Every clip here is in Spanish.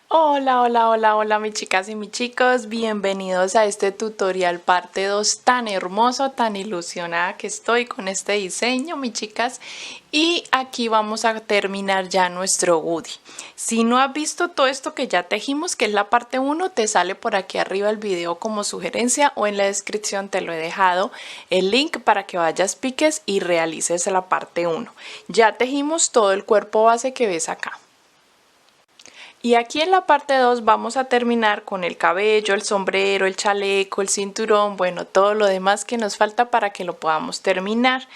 Hola, hola, hola, hola mis chicas y mis chicos, bienvenidos a este tutorial parte 2 tan hermoso, tan ilusionada que estoy con este diseño mis chicas, y aquí vamos a terminar ya nuestro Woody. Si no has visto todo esto que ya tejimos, que es la parte 1, te sale por aquí arriba el video como sugerencia o en la descripción te lo he dejado el link para que vayas piques y realices la parte 1. Ya tejimos todo el cuerpo base que ves acá. Y aquí en la parte 2 vamos a terminar con el cabello, el sombrero, el chaleco, el cinturón, bueno, todo lo demás que nos falta para que lo podamos terminar.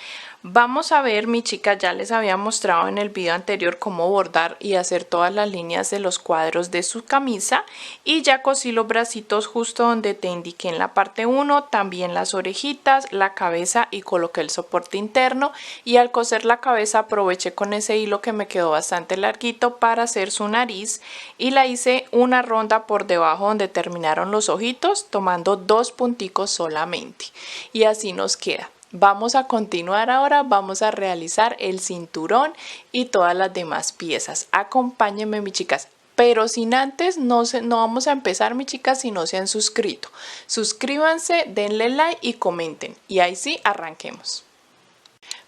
Vamos a ver, mi chica, ya les había mostrado en el video anterior cómo bordar y hacer todas las líneas de los cuadros de su camisa, y ya cosí los bracitos justo donde te indiqué en la parte 1, también las orejitas, la cabeza y coloqué el soporte interno, y al coser la cabeza aproveché con ese hilo que me quedó bastante larguito para hacer su nariz y la hice una ronda por debajo donde terminaron los ojitos, tomando 2 punticos solamente, y así nos queda. Vamos a continuar ahora, vamos a realizar el cinturón y todas las demás piezas. Acompáñenme mis chicas, pero sin antes no vamos a empezar mis chicas si no se han suscrito. Suscríbanse, denle like y comenten, y ahí sí arranquemos.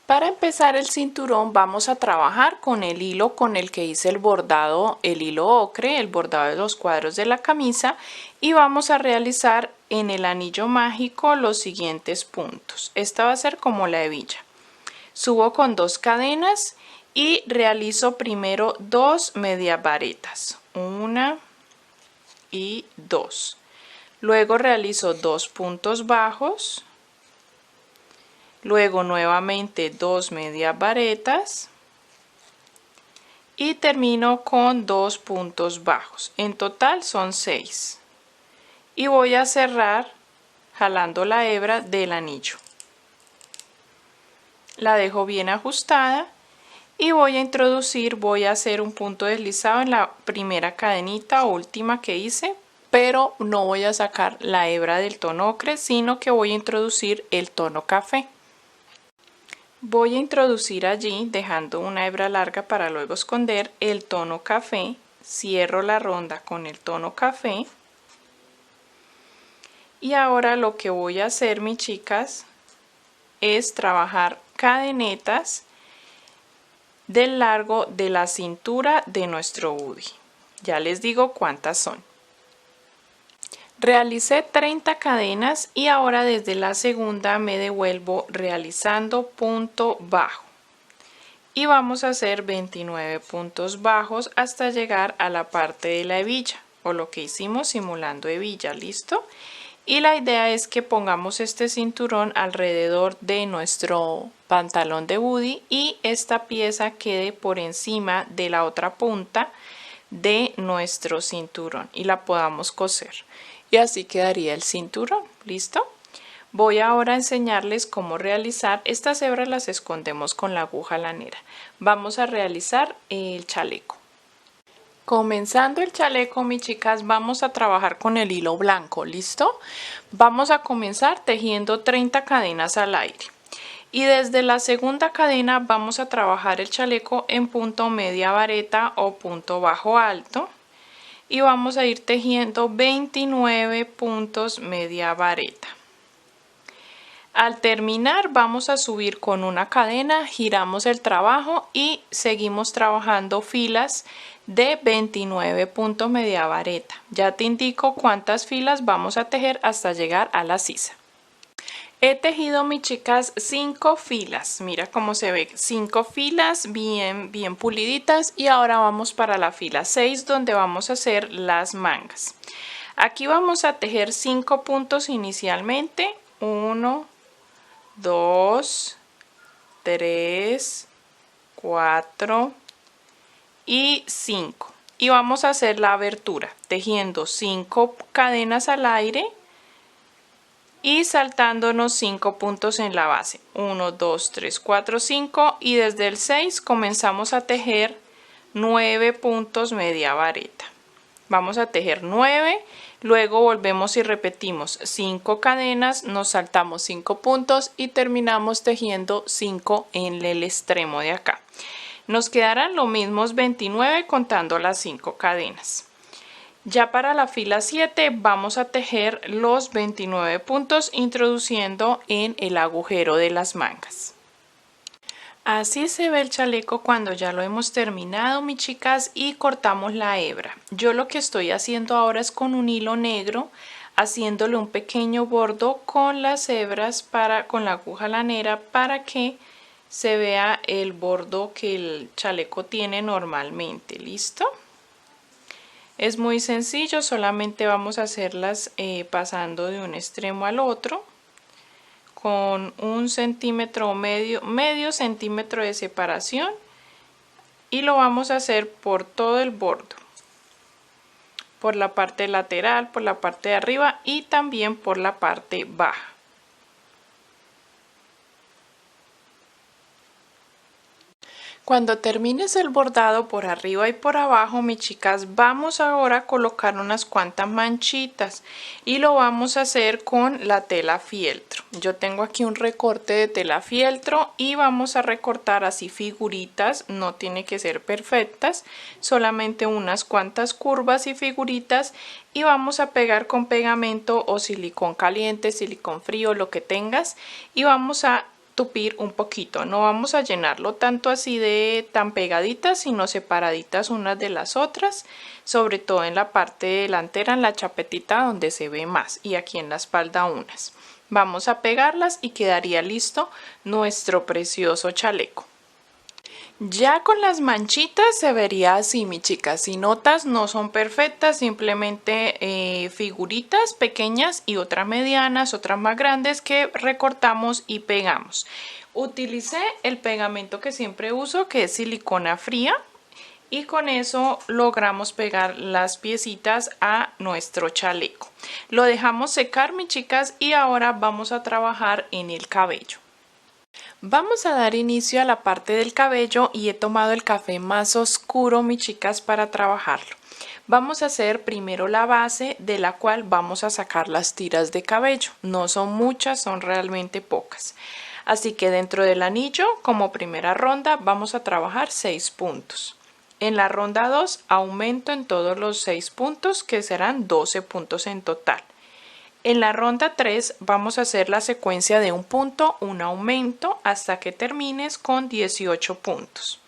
Para empezar el cinturón vamos a trabajar con el hilo con el que hice el bordado, el hilo ocre, el bordado de los cuadros de la camisa, y vamos a realizar en el anillo mágico los siguientes puntos. Esta va a ser como la hebilla. Subo con 2 cadenas y realizo primero 2 medias varetas, 1 y 2. Luego realizo 2 puntos bajos. Luego nuevamente 2 medias varetas y termino con 2 puntos bajos. En total son 6. Y voy a cerrar jalando la hebra del anillo. La dejo bien ajustada y voy a introducir, voy a hacer un punto deslizado en la primera cadenita última que hice, pero no voy a sacar la hebra del tono ocre, sino que voy a introducir el tono café. Voy a introducir allí, dejando una hebra larga para luego esconder, el tono café. Cierro la ronda con el tono café. Y ahora lo que voy a hacer, mis chicas, es trabajar cadenetas del largo de la cintura de nuestro Woody. Ya les digo cuántas son. Realicé 30 cadenas y ahora desde la segunda me devuelvo realizando punto bajo. Y vamos a hacer 29 puntos bajos hasta llegar a la parte de la hebilla, o lo que hicimos simulando hebilla, ¿listo? Y la idea es que pongamos este cinturón alrededor de nuestro pantalón de Woody y esta pieza quede por encima de la otra punta de nuestro cinturón y la podamos coser. Y así quedaría el cinturón, ¿listo? Voy ahora a enseñarles cómo realizar estas hebras, las escondemos con la aguja lanera. Vamos a realizar el chaleco. Comenzando el chaleco, mis chicas, vamos a trabajar con el hilo blanco, ¿listo? Vamos a comenzar tejiendo 30 cadenas al aire. Y desde la segunda cadena vamos a trabajar el chaleco en punto media vareta o punto bajo alto. Y vamos a ir tejiendo 29 puntos media vareta. Al terminar vamos a subir con una cadena, giramos el trabajo y seguimos trabajando filas de 29 puntos media vareta. Ya te indico cuántas filas vamos a tejer hasta llegar a la sisa. He tejido, mis chicas, 5 filas. Mira cómo se ve, 5 filas bien puliditas, y ahora vamos para la fila 6 donde vamos a hacer las mangas. Aquí vamos a tejer 5 puntos inicialmente. 1, 2, 3, 4 y 5. Y vamos a hacer la abertura tejiendo 5 cadenas al aire y saltándonos 5 puntos en la base. 1, 2, 3, 4, 5, y desde el 6 comenzamos a tejer 9 puntos media vareta. Vamos a tejer 9, luego volvemos y repetimos 5 cadenas, nos saltamos 5 puntos y terminamos tejiendo 5 en el extremo de acá. Nos quedarán los mismos 29 contando las 5 cadenas. Ya para la fila 7 vamos a tejer los 29 puntos introduciendo en el agujero de las mangas. Así se ve el chaleco cuando ya lo hemos terminado, mis chicas, y cortamos la hebra. Yo lo que estoy haciendo ahora es con un hilo negro, haciéndole un pequeño bordo con las hebras con la aguja lanera para que se vea el bordo que el chaleco tiene normalmente. ¿Listo? Es muy sencillo, solamente vamos a hacerlas pasando de un extremo al otro con 1 centímetro o medio centímetro de separación, y lo vamos a hacer por todo el bordo, por la parte lateral, por la parte de arriba y también por la parte baja. Cuando termines el bordado por arriba y por abajo, mis chicas, vamos ahora a colocar unas cuantas manchitas y lo vamos a hacer con la tela fieltro. Yo tengo aquí un recorte de tela fieltro y vamos a recortar así figuritas, no tiene que ser perfectas, solamente unas cuantas curvas y figuritas, y vamos a pegar con pegamento o silicón caliente, silicón frío, lo que tengas, y vamos a tupir un poquito. No vamos a llenarlo tanto así de tan pegaditas, sino separaditas unas de las otras, sobre todo en la parte delantera, en la chapetita donde se ve más, y aquí en la espalda unas. Vamos a pegarlas y quedaría listo nuestro precioso chaleco. Ya con las manchitas se vería así, mis chicas. Si notas, no son perfectas, simplemente figuritas pequeñas y otras medianas, otras más grandes que recortamos y pegamos. Utilicé el pegamento que siempre uso, que es silicona fría, y con eso logramos pegar las piecitas a nuestro chaleco. Lo dejamos secar, mis chicas, y ahora vamos a trabajar en el cabello. Vamos a dar inicio a la parte del cabello y he tomado el café más oscuro, mis chicas, para trabajarlo. Vamos a hacer primero la base, de la cual vamos a sacar las tiras de cabello. No son muchas, son realmente pocas. Así que dentro del anillo, como primera ronda, vamos a trabajar 6 puntos. En la ronda 2 aumento en todos los 6 puntos, que serán 12 puntos en total. En la ronda 3 vamos a hacer la secuencia de un punto, un aumento, hasta que termines con 18 puntos.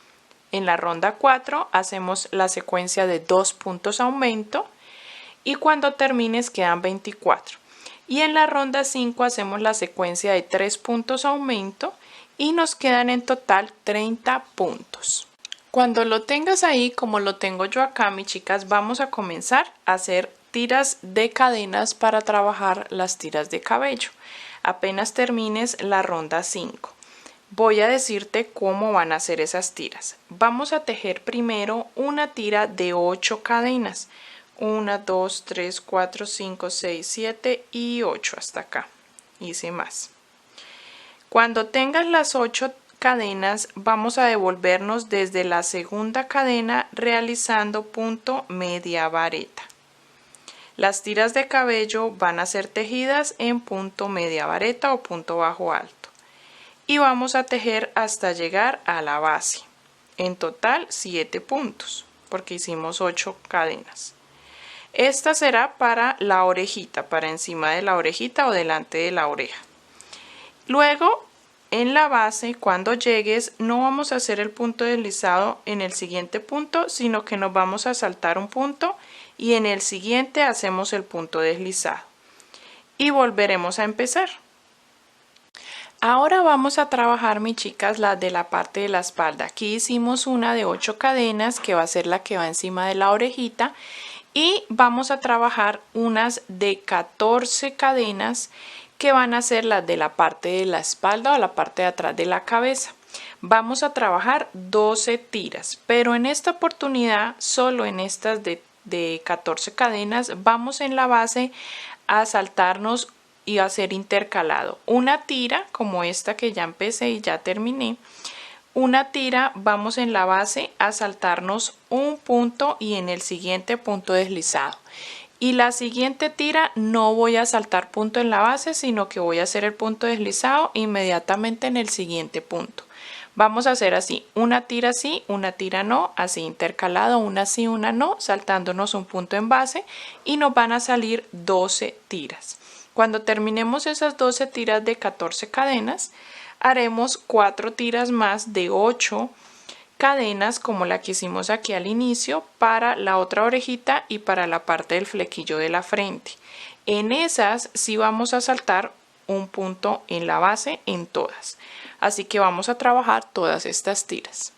En la ronda 4 hacemos la secuencia de 2 puntos aumento y cuando termines quedan 24. Y en la ronda 5 hacemos la secuencia de 3 puntos aumento y nos quedan en total 30 puntos. Cuando lo tengas ahí, como lo tengo yo acá, mis chicas, vamos a comenzar a hacer tiras de cadenas para trabajar las tiras de cabello. Apenas termines la ronda 5. Voy a decirte cómo van a hacer esas tiras. Vamos a tejer primero una tira de 8 cadenas. 1, 2, 3, 4, 5, 6, 7 y 8 hasta acá. Hice más. Cuando tengas las 8 cadenas, vamos a devolvernos desde la segunda cadena realizando punto media vareta. Las tiras de cabello van a ser tejidas en punto media vareta o punto bajo alto. Y vamos a tejer hasta llegar a la base. En total 7 puntos, porque hicimos 8 cadenas. Esta será para la orejita, para encima de la orejita o delante de la oreja. Luego, en la base, cuando llegues, no vamos a hacer el punto deslizado en el siguiente punto, sino que nos vamos a saltar un punto y en el siguiente hacemos el punto deslizado. Y volveremos a empezar. Ahora vamos a trabajar, mis chicas, la de la parte de la espalda. Aquí hicimos una de 8 cadenas, que va a ser la que va encima de la orejita. Y vamos a trabajar unas de 14 cadenas, que van a ser las de la parte de la espalda o la parte de atrás de la cabeza. Vamos a trabajar 12 tiras, pero en esta oportunidad, solo en estas de 14 cadenas, vamos en la base a saltarnos y a hacer intercalado. Una tira, como esta que ya empecé y ya terminé. Una tira, vamos en la base a saltarnos un punto y en el siguiente punto deslizado. Y la siguiente tira no voy a saltar punto en la base, sino que voy a hacer el punto deslizado inmediatamente en el siguiente punto. Vamos a hacer así, una tira sí, una tira no, así intercalado, una sí, una no, saltándonos un punto en base y nos van a salir 12 tiras. Cuando terminemos esas 12 tiras de 14 cadenas, haremos 4 tiras más de 8 cadenas como la que hicimos aquí al inicio para la otra orejita y para la parte del flequillo de la frente. En esas sí vamos a saltar un punto en la base en todas. Así que vamos a trabajar todas estas tiras.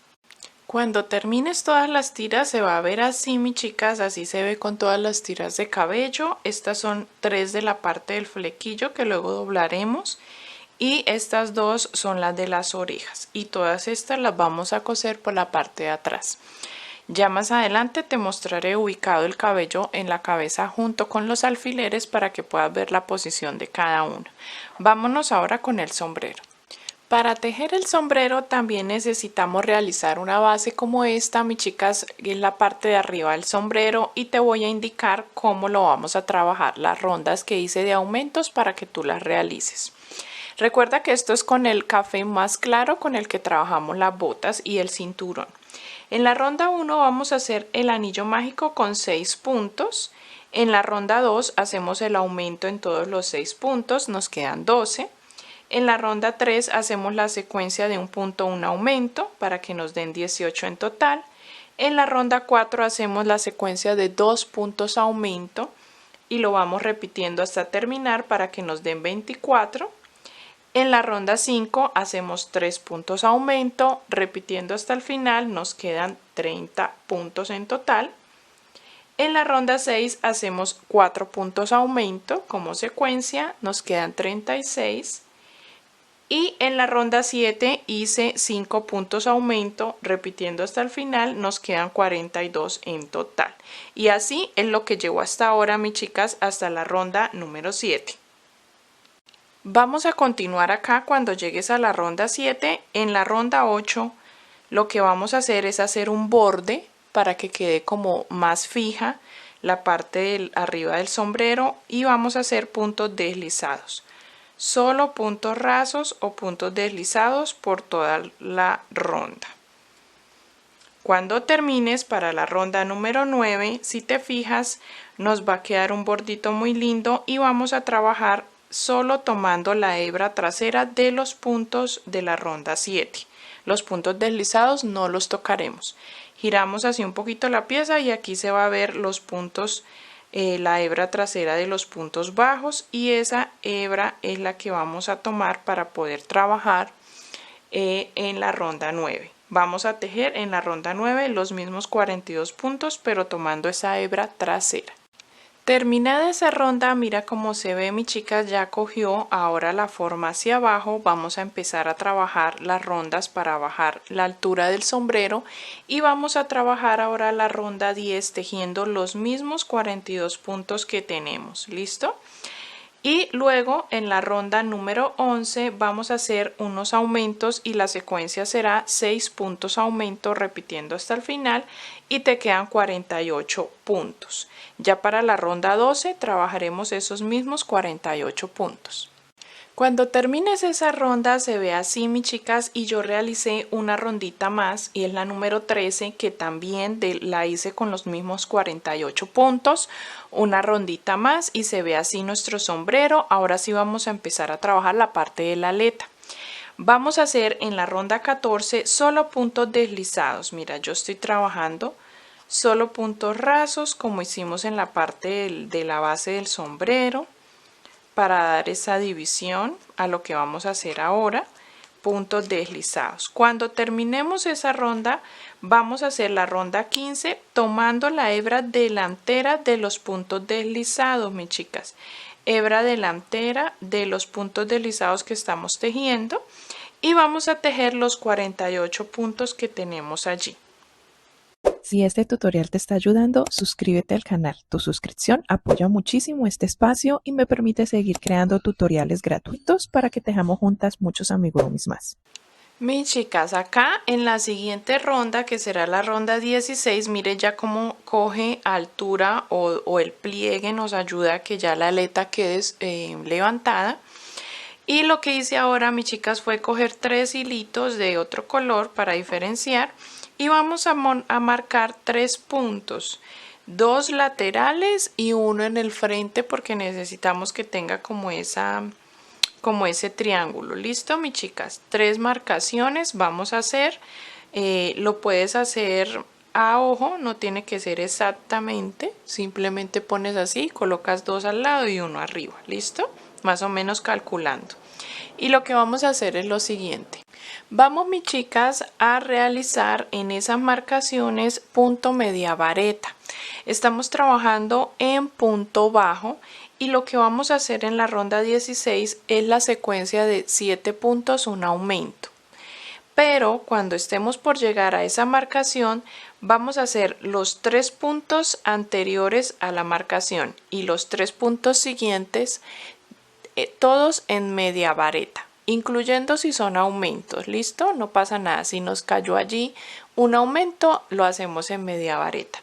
Cuando termines todas las tiras se va a ver así, mis chicas, así se ve con todas las tiras de cabello. Estas son 3 de la parte del flequillo que luego doblaremos y estas 2 son las de las orejas y todas estas las vamos a coser por la parte de atrás. Ya más adelante te mostraré ubicado el cabello en la cabeza junto con los alfileres para que puedas ver la posición de cada uno. Vámonos ahora con el sombrero. Para tejer el sombrero también necesitamos realizar una base como esta, mis chicas, en la parte de arriba del sombrero, y te voy a indicar cómo lo vamos a trabajar, las rondas que hice de aumentos para que tú las realices. Recuerda que esto es con el café más claro con el que trabajamos las botas y el cinturón. En la ronda 1 vamos a hacer el anillo mágico con 6 puntos. En la ronda 2 hacemos el aumento en todos los 6 puntos, nos quedan 12. En la ronda 3 hacemos la secuencia de un punto, un aumento para que nos den 18 en total. En la ronda 4 hacemos la secuencia de 2 puntos aumento y lo vamos repitiendo hasta terminar para que nos den 24. En la ronda 5 hacemos 3 puntos aumento, repitiendo hasta el final, nos quedan 30 puntos en total. En la ronda 6 hacemos 4 puntos aumento como secuencia, nos quedan 36. Y en la ronda 7 hice 5 puntos aumento, repitiendo hasta el final, nos quedan 42 en total. Y así es lo que llevo hasta ahora, mis chicas, hasta la ronda número 7. Vamos a continuar acá cuando llegues a la ronda 7. En la ronda 8 lo que vamos a hacer es hacer un borde para que quede como más fija la parte de arriba del sombrero y vamos a hacer puntos deslizados. Solo puntos rasos o puntos deslizados por toda la ronda. Cuando termines para la ronda número 9, si te fijas, nos va a quedar un bordito muy lindo y vamos a trabajar solo tomando la hebra trasera de los puntos de la ronda 7. Los puntos deslizados no los tocaremos. Giramos así un poquito la pieza y aquí se va a ver los puntos, la hebra trasera de los puntos bajos, y esa hebra es la que vamos a tomar para poder trabajar en la ronda 9. Vamos a tejer en la ronda 9 los mismos 42 puntos, pero tomando esa hebra trasera. Terminada esa ronda, mira cómo se ve, mi chica, ya cogió ahora la forma hacia abajo. Vamos a empezar a trabajar las rondas para bajar la altura del sombrero y vamos a trabajar ahora la ronda 10 tejiendo los mismos 42 puntos que tenemos. ¿Listo? Y luego en la ronda número 11 vamos a hacer unos aumentos y la secuencia será 6 puntos aumento repitiendo hasta el final y te quedan 48 puntos. Ya para la ronda 12 trabajaremos esos mismos 48 puntos. Cuando termines esa ronda se ve así, mis chicas, y yo realicé una rondita más y es la número 13 que también la hice con los mismos 48 puntos, una rondita más y se ve así nuestro sombrero. Ahora sí vamos a empezar a trabajar la parte de la aleta. Vamos a hacer en la ronda 14 solo puntos deslizados. Mira, yo estoy trabajando solo puntos rasos como hicimos en la parte de la base del sombrero, para dar esa división a lo que vamos a hacer ahora, puntos deslizados. Cuando terminemos esa ronda, vamos a hacer la ronda 15 tomando la hebra delantera de los puntos deslizados, mis chicas. Hebra delantera de los puntos deslizados que estamos tejiendo y vamos a tejer los 48 puntos que tenemos allí. Si este tutorial te está ayudando, suscríbete al canal. Tu suscripción apoya muchísimo este espacio y me permite seguir creando tutoriales gratuitos para que tejamos juntas muchos amigurumis más. Mis chicas, acá en la siguiente ronda, que será la ronda 16, mire ya cómo coge altura o el pliegue nos ayuda a que ya la aleta quede levantada. Y lo que hice ahora, mis chicas, fue coger 3 hilitos de otro color para diferenciar y vamos a marcar 3 puntos, 2 laterales y 1 en el frente porque necesitamos que tenga como ese triángulo. Listo, mis chicas, 3 marcaciones vamos a hacer. Lo puedes hacer a ojo, no tiene que ser exactamente, simplemente pones así, colocas 2 al lado y 1 arriba. Listo, más o menos calculando. Y lo que vamos a hacer es lo siguiente: vamos, mis chicas, a realizar en esas marcaciones punto media vareta. Estamos trabajando en punto bajo y lo que vamos a hacer en la ronda 16 es la secuencia de 7 puntos, un aumento. Pero cuando estemos por llegar a esa marcación, vamos a hacer los 3 puntos anteriores a la marcación y los 3 puntos siguientes, todos en media vareta, incluyendo si son aumentos. Listo, no pasa nada, si nos cayó allí un aumento lo hacemos en media vareta.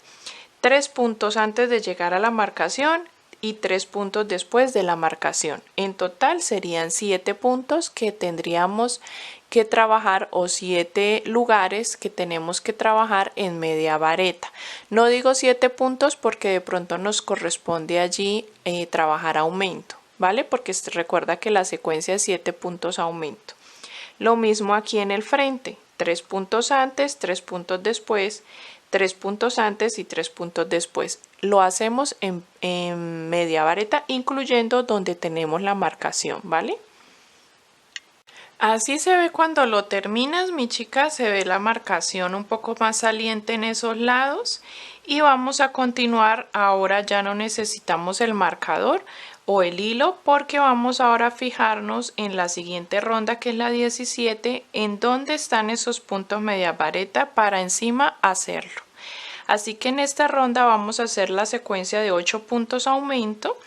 3 puntos antes de llegar a la marcación y 3 puntos después de la marcación. En total serían 7 puntos que tendríamos que trabajar, o 7 lugares que tenemos que trabajar en media vareta. No digo 7 puntos porque de pronto nos corresponde allí trabajar aumento, ¿vale? Porque recuerda que la secuencia es 7 puntos aumento. Lo mismo aquí en el frente, 3 puntos antes, 3 puntos después, 3 puntos antes y 3 puntos después. Lo hacemos en media vareta, incluyendo donde tenemos la marcación, ¿vale? Así se ve cuando lo terminas, mi chica, se ve la marcación un poco más saliente en esos lados. Y vamos a continuar. Ahora ya no necesitamos el marcador o el hilo porque vamos ahora a fijarnos en la siguiente ronda, que es la 17, en donde están esos puntos media vareta para encima hacerlo. Así que en esta ronda vamos a hacer la secuencia de 8 puntos aumento,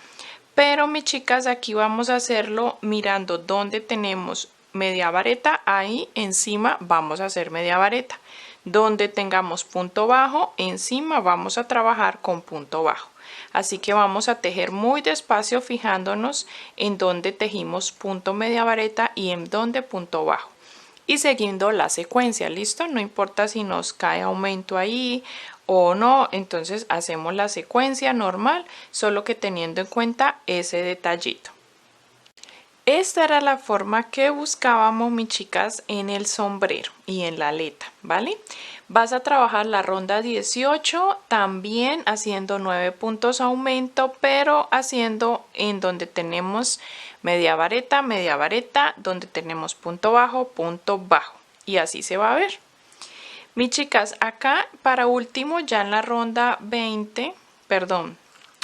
pero mis chicas, aquí vamos a hacerlo mirando donde tenemos media vareta, ahí encima vamos a hacer media vareta. Donde tengamos punto bajo, encima vamos a trabajar con punto bajo. Así que vamos a tejer muy despacio, fijándonos en donde tejimos punto media vareta y en donde punto bajo. Y siguiendo la secuencia, ¿listo? No importa si nos cae aumento ahí o no, entonces hacemos la secuencia normal, solo que teniendo en cuenta ese detallito. Esta era la forma que buscábamos, mis chicas, en el sombrero y en la aleta, ¿vale? Vas a trabajar la ronda 18 también haciendo 9 puntos aumento, pero haciendo en donde tenemos media vareta, donde tenemos punto bajo, y así se va a ver. Mis chicas, acá para último, ya en la ronda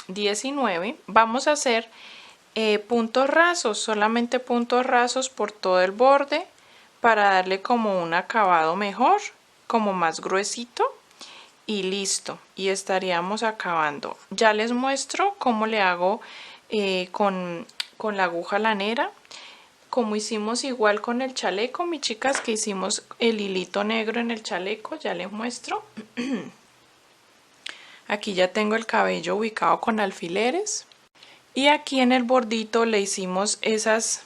19, vamos a hacer puntos rasos, solamente puntos rasos por todo el borde para darle como un acabado mejor, como más gruesito, y listo, y estaríamos acabando. Ya les muestro cómo le hago con la aguja lanera, como hicimos igual con el chaleco, mis chicas, que hicimos el hilito negro en el chaleco. Ya les muestro. Aquí ya tengo el cabello ubicado con alfileres. Y aquí en el bordito le hicimos esas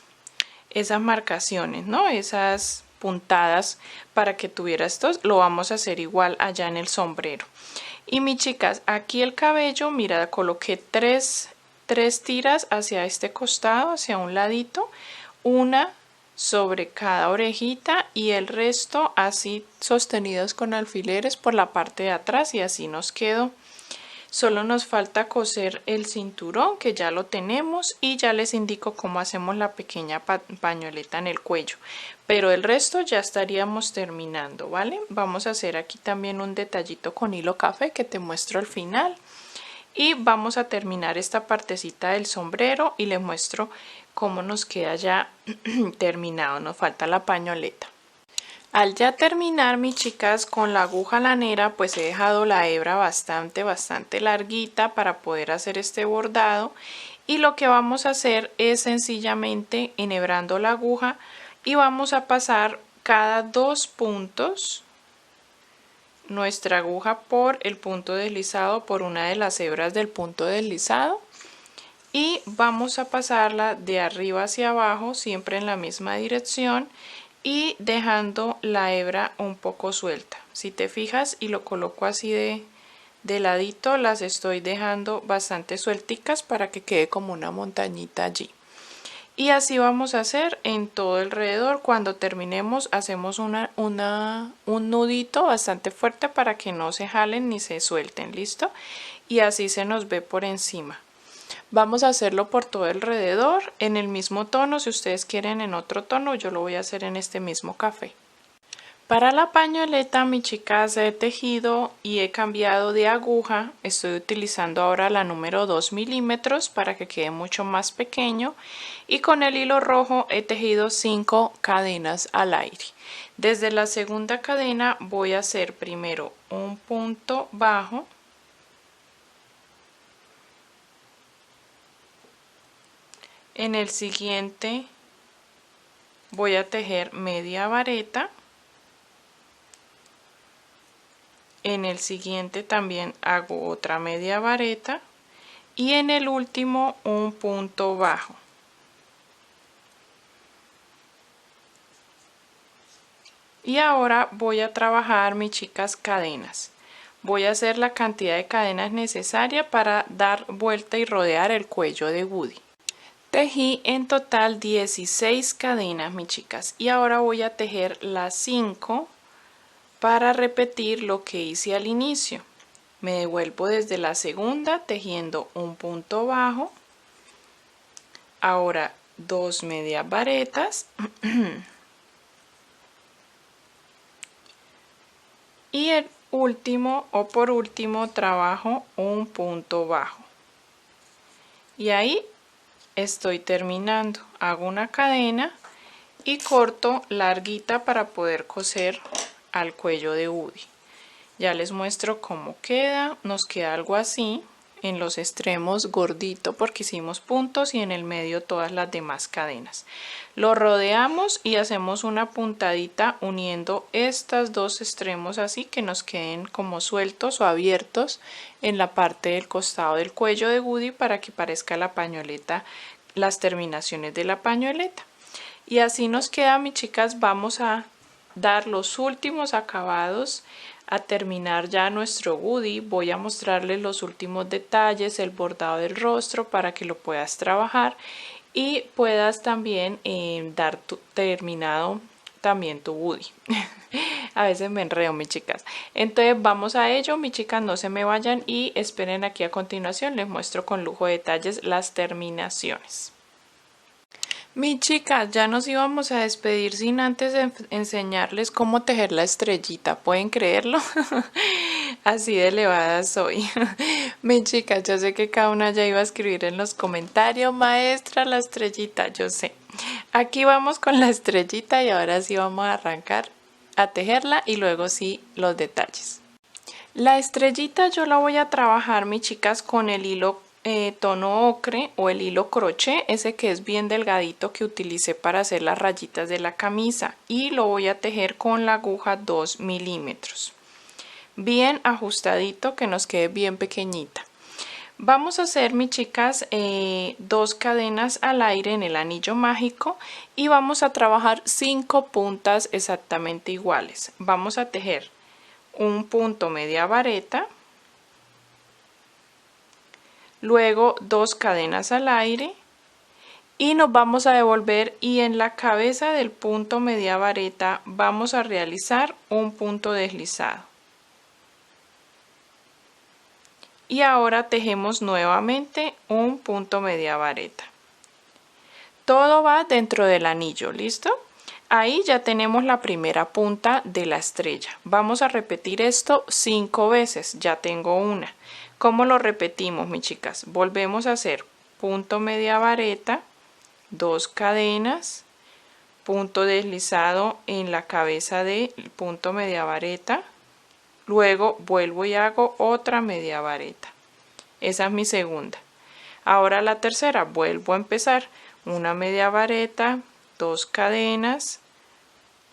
marcaciones, ¿no? Esas puntadas para que tuviera estos. Lo vamos a hacer igual allá en el sombrero. Y mis chicas, aquí el cabello, mira, coloqué tres tiras hacia este costado, hacia un ladito, una sobre cada orejita y el resto así sostenidos con alfileres por la parte de atrás, y así nos quedó. Solo nos falta coser el cinturón, que ya lo tenemos, y ya les indico cómo hacemos la pequeña pañoleta en el cuello, pero el resto ya estaríamos terminando, ¿vale? Vamos a hacer aquí también un detallito con hilo café que te muestro al final, y vamos a terminar esta partecita del sombrero y les muestro cómo nos queda ya terminado. Nos falta la pañoleta. Al ya terminar, mis chicas, con la aguja lanera, pues he dejado la hebra bastante larguita para poder hacer este bordado, y lo que vamos a hacer es sencillamente enhebrando la aguja y vamos a pasar cada 2 puntos nuestra aguja por el punto deslizado, por una de las hebras del punto deslizado, y vamos a pasarla de arriba hacia abajo, siempre en la misma dirección y dejando la hebra un poco suelta. Si te fijas y lo coloco así de ladito, las estoy dejando bastante suelticas para que quede como una montañita allí. Y así vamos a hacer en todo alrededor. Cuando terminemos hacemos un nudito bastante fuerte para que no se jalen ni se suelten, ¿listo? Y así se nos ve por encima. Vamos a hacerlo por todo alrededor en el mismo tono. Si ustedes quieren en otro tono, yo lo voy a hacer en este mismo café. Para la pañoleta, mis chicas, he tejido y he cambiado de aguja. Estoy utilizando ahora la número 2 milímetros para que quede mucho más pequeño. Y con el hilo rojo he tejido 5 cadenas al aire. Desde la segunda cadena voy a hacer primero un punto bajo. En el siguiente voy a tejer media vareta. En el siguiente también hago otra media vareta y en el último un punto bajo. Y ahora voy a trabajar, mis chicas, cadenas. Voy a hacer la cantidad de cadenas necesaria para dar vuelta y rodear el cuello de Woody. Tejí en total 16 cadenas, mis chicas, y ahora voy a tejer las 5 para repetir lo que hice al inicio. Me devuelvo desde la segunda tejiendo un punto bajo, ahora 2 medias varetas y el último o por último trabajo un punto bajo y ahí estoy terminando. Hago una cadena y corto larguita para poder coser al cuello de Woody. Ya les muestro cómo queda. Nos queda algo así, en los extremos gordito porque hicimos puntos y en el medio todas las demás cadenas. Lo rodeamos y hacemos una puntadita uniendo estos dos extremos así que nos queden como sueltos o abiertos en la parte del costado del cuello de Woody para que parezca la pañoleta, las terminaciones de la pañoleta. Y así nos queda, mis chicas. Vamos a dar los últimos acabados a terminar ya nuestro Woody. Voy a mostrarles los últimos detalles, el bordado del rostro para que lo puedas trabajar y puedas también dar terminado también tu Woody. A veces me enredo, mis chicas. Entonces vamos a ello, mis chicas, no se me vayan y esperen aquí a continuación. Les muestro con lujo de detalles las terminaciones. Mis chicas, ya nos íbamos a despedir sin antes enseñarles cómo tejer la estrellita. ¿Pueden creerlo? Así de elevada soy. Mis chicas, yo sé que cada una ya iba a escribir en los comentarios, maestra, la estrellita, yo sé. Aquí vamos con la estrellita y ahora sí vamos a arrancar a tejerla y luego sí los detalles. La estrellita yo la voy a trabajar, mis chicas, con el hilo tono ocre o el hilo crochet, ese que es bien delgadito que utilicé para hacer las rayitas de la camisa, y lo voy a tejer con la aguja 2 milímetros bien ajustadito, que nos quede bien pequeñita. Vamos a hacer, mis chicas, 2 cadenas al aire en el anillo mágico y vamos a trabajar 5 puntas exactamente iguales. Vamos a tejer un punto media vareta, luego 2 cadenas al aire y nos vamos a devolver, y en la cabeza del punto media vareta vamos a realizar un punto deslizado. Y ahora tejemos nuevamente un punto media vareta. Todo va dentro del anillo, ¿listo? Ahí ya tenemos la primera punta de la estrella. Vamos a repetir esto 5 veces, ya tengo una. ¿Cómo lo repetimos, mis chicas? Volvemos a hacer punto media vareta, 2 cadenas, punto deslizado en la cabeza del punto media vareta, luego vuelvo y hago otra media vareta. Esa es mi segunda. Ahora la tercera, vuelvo a empezar una media vareta, 2 cadenas,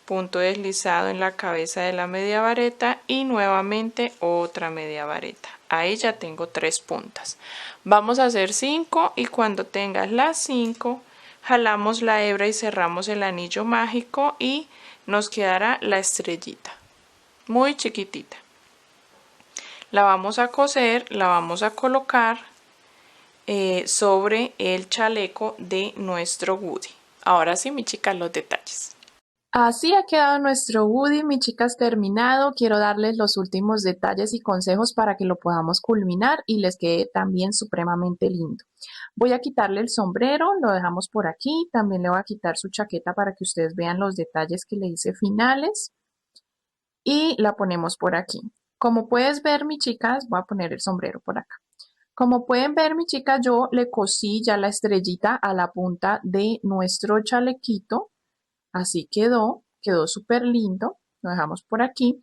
punto deslizado en la cabeza de la media vareta y nuevamente otra media vareta. Ahí ya tengo 3 puntas. Vamos a hacer 5 y cuando tengas las 5 jalamos la hebra y cerramos el anillo mágico y nos quedará la estrellita muy chiquitita. La vamos a coser, la vamos a colocar sobre el chaleco de nuestro Woody. Ahora sí, mis chicas, los detalles. Así ha quedado nuestro Woody, mis chicas, terminado. Quiero darles los últimos detalles y consejos para que lo podamos culminar y les quede también supremamente lindo. Voy a quitarle el sombrero, lo dejamos por aquí. También le voy a quitar su chaqueta para que ustedes vean los detalles que le hice finales. Y la ponemos por aquí. Como puedes ver, mis chicas, voy a poner el sombrero por acá. Como pueden ver, mis chicas, yo le cosí ya la estrellita a la punta de nuestro chalequito. Así quedó súper lindo, lo dejamos por aquí.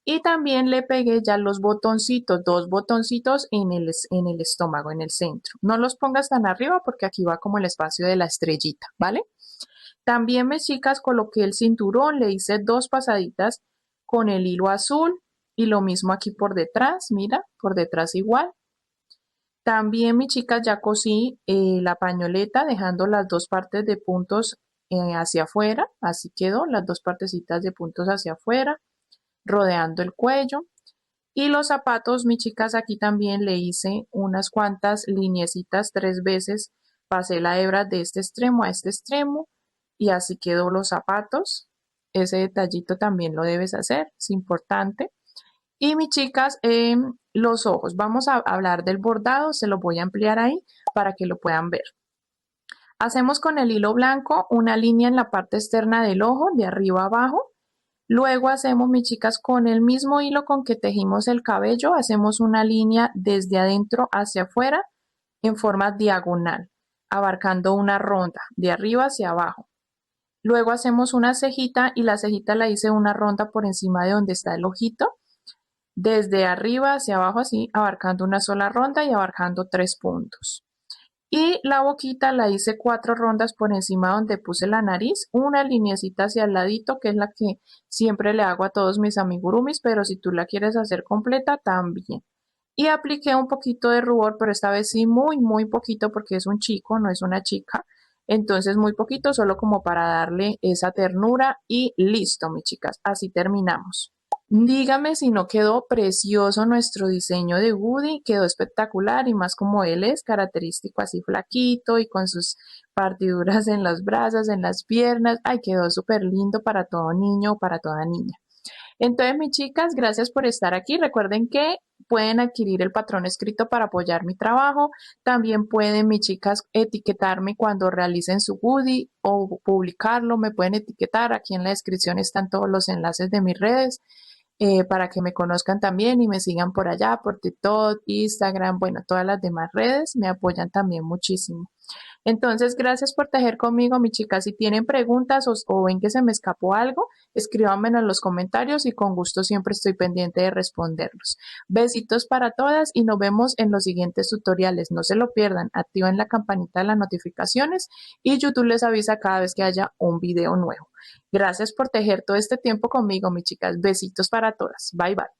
Y también le pegué ya los botoncitos, 2 botoncitos en el estómago, en el centro. No los pongas tan arriba porque aquí va como el espacio de la estrellita, ¿vale? También, mis chicas, coloqué el cinturón, le hice 2 pasaditas con el hilo azul y lo mismo aquí por detrás, mira, por detrás igual. También, mis chicas, ya cosí la pañoleta dejando las 2 partes de puntos hacia afuera, así quedó, las 2 partecitas de puntos hacia afuera, rodeando el cuello. Y los zapatos, mis chicas, aquí también le hice unas cuantas lineecitas 3 veces, pasé la hebra de este extremo a este extremo y así quedó los zapatos. Ese detallito también lo debes hacer, es importante. Y mis chicas, los ojos, vamos a hablar del bordado, se lo voy a ampliar ahí para que lo puedan ver. Hacemos con el hilo blanco una línea en la parte externa del ojo, de arriba a abajo. Luego hacemos, mis chicas, con el mismo hilo con que tejimos el cabello, hacemos una línea desde adentro hacia afuera en forma diagonal, abarcando una ronda de arriba hacia abajo. Luego hacemos una cejita y la cejita la hice una ronda por encima de donde está el ojito, desde arriba hacia abajo así, abarcando una sola ronda y abarcando 3 puntos. Y la boquita la hice 4 rondas por encima donde puse la nariz, una lineecita hacia el ladito, que es la que siempre le hago a todos mis amigurumis, pero si tú la quieres hacer completa, también. Y apliqué un poquito de rubor, pero esta vez sí muy poquito porque es un chico, no es una chica. Entonces muy poquito, solo como para darle esa ternura y listo, mis chicas, así terminamos. Dígame si no quedó precioso nuestro diseño de Woody, quedó espectacular y más como él es característico así flaquito y con sus partiduras en los brazos, en las piernas. Ay, quedó súper lindo para todo niño o para toda niña. Entonces, mis chicas, gracias por estar aquí. Recuerden que pueden adquirir el patrón escrito para apoyar mi trabajo. También pueden, mis chicas, etiquetarme cuando realicen su Woody o publicarlo. Me pueden etiquetar. Aquí en la descripción están todos los enlaces de mis redes. Para que me conozcan también y me sigan por allá, por TikTok, Instagram, bueno, todas las demás redes me apoyan también muchísimo. Entonces, gracias por tejer conmigo, mis chicas. Si tienen preguntas o ven que se me escapó algo, escríbanmelo en los comentarios y con gusto siempre estoy pendiente de responderlos. Besitos para todas y nos vemos en los siguientes tutoriales. No se lo pierdan, activen la campanita de las notificaciones y YouTube les avisa cada vez que haya un video nuevo. Gracias por tejer todo este tiempo conmigo, mis chicas. Besitos para todas. Bye, bye.